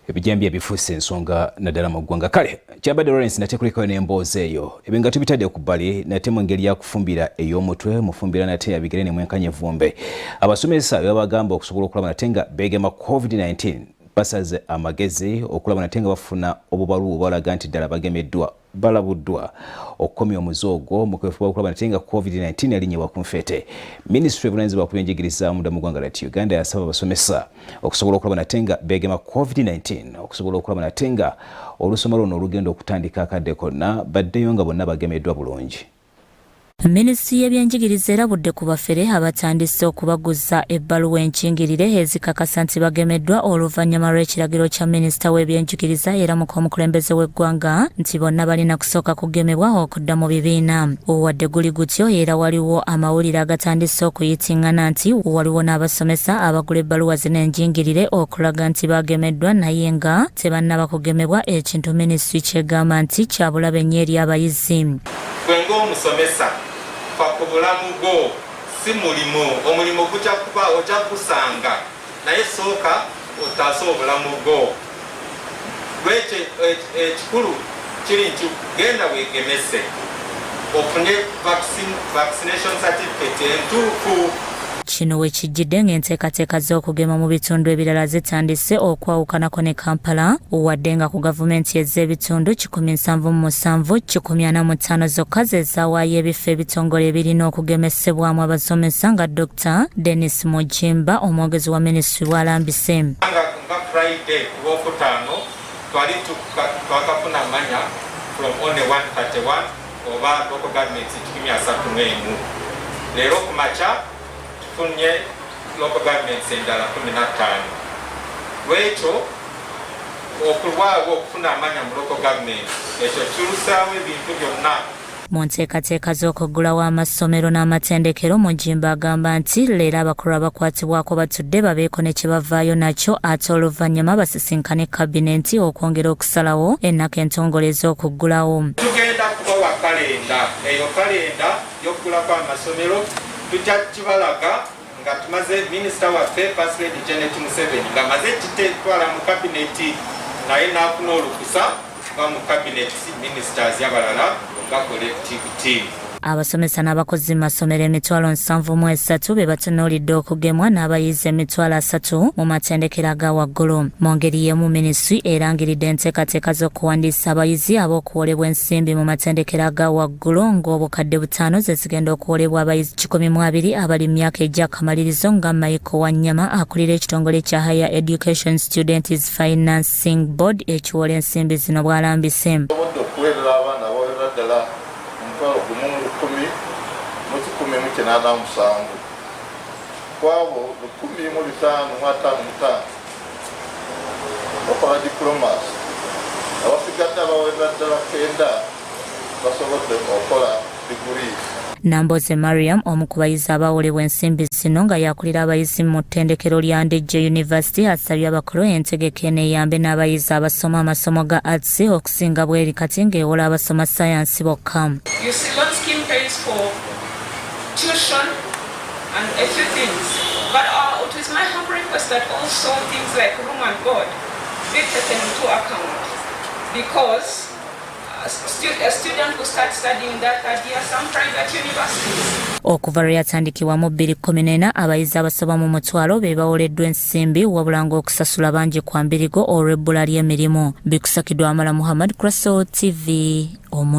ebijambi ebifuuse ensonga naddala mu ggwanga. Kale kyabadde Lawrence natekulekayo n'emboozi eyo ebenga tubitadde ku bbali nate mu ngeri ya kufumbira ey'omutwe mufumbira nate yabigere ne mwenkanya evvumbe. Abasomesa babagamba okusobola okulaba nate nga beegemwa COVID-19 basaze amagezi okulaba nate nga bafuna obubaluwa obulaga nti ddala bagemeddwa balabuddwa okukomya omuzoogo mu kwefuba okulaba nate nga COVID-19 yalinyibwa ku nfeete. Minisitule evunaanyizibwa ku byenjigiriza mu ggwanga lyattu Uganda yasaba abasomesa okusobola okulaba nate nga beegemwa COVID-19 okusobola okulaba nate nga olusoma luno olugenda okutandika akadde konna baddeyo nga bonna bagemeddwa bulungi. Minisitule y'ebyenjigiriza erabudde ku bafere abatandise okubaguza ebbaluwa enkingirire ezikakasa nti bagemeddwa oluvannyuma lw'ekiragiro kya minisita w'ebyenjigiriza era omukulembeze w'eggwanga nti bonna balina kusooka kugemebwa okudda mu bibiina. Wadde guli gutyo era waliwo amawulire agatandise okuyitingana nti waliwo n'abasomesa abagula ebbaluwa zino enjingirire okulaga nti bagemeddwa naye nga tebannaba kugemebwa, ekintu minisitule kyegamba nti kyabulabe nnyo eri abayizi. Gwenga omusomesa ku bulamu bwo si mulimu, omulimu gujja kuba ojja kusanga naye sooka otaase obulamu bwo. Lwekyo ekikulu kiri nti genda weegemese ofune vaccination certificate entuufu. Kino we kijjidde ng'enteekateeka z'okugema mu bitundu ebirala zitandise okwawukanako ne Kampala wadde nga ku gavumenti ez'ebitundu 177,145 zokka ze zaawaayo ebifo ebitongole ebirina okugemesebwamu abasomesa nga Dr. Dennis Mujimba omwogezi wa minisitule bw'alambise. Nga Friday Lwokutaano twali twakafuna amanya from only 131 oba local governments 31. Leero ku makya tufunye local governments endala 15. Lwekyo okulwawo okufuna amanya mu local government ekyo kilusaawo ebintu byonna. Mu nteekateeka z'okuggulawo amasomero n'amatendekero, Mujimba agamba nti leero abakulu abakwatibwako batudde babeeko ne kye bavaayo nakyo ate oluvannyuma basisinkane kabinenti okwongera okusalawo ennaku entongole ez'okuggulawo. Tugenda kubawa kalenda, eyo kalenda y'okuggulako amasomero tujja kibalaga nga tumaze minisita waffe First Lady Janet Museveni nga maze kitwala mu kabineti naye n'afuna olukusa ba mu kabineti ministers y'abalala nga collective team. Abasomesa n'abakozi masomero 73,000 be batunuulidde okugemwa n'abayizi 30,000 mu matendekero aga waggulu. Mu ngeri y'emu minisitule erangiridde enteekateeka z'okuwandiisa abayizi ab'okuwolebwa ensimbi mu matendekero aga waggulu ng'obukadde 5 ze zigenda okuwolebwa abayizi 12 abali mu myaka egy'akamalirizo nga Michael Wanyama akulira ekitongole kya Higher Education Students Financing Board ekiwola ensimbi zino bw'alambise. Kwabo 15,555 bakola diplomas abasigadde abawera ddala 9 basobodde okukola degrees. Namboze Mariam omu ku bayizi abawolebwa ensimbi zino nga yakulira abayizi mu ttendekero lya Ndejje University asabye abakulu entegeka eneyambe n'abayizi abasoma amasomo ga arts okusinga bweri kati ng'ewola abasoma science bokka. Tuition and a few things, but it is my humble request that also things like room and board be taken into account, because a student who starts studying that year some private universities. Okuva lwe yatandikibwa mu 2014 abayizi abasoba mu mutwalo be bawoleddwa ensimbi wabula ng'okusasula bangi kwa mbirigo olw'ebbula ly'emirimu. Bikusakiddwa Amala Muhammad, Kraso TV.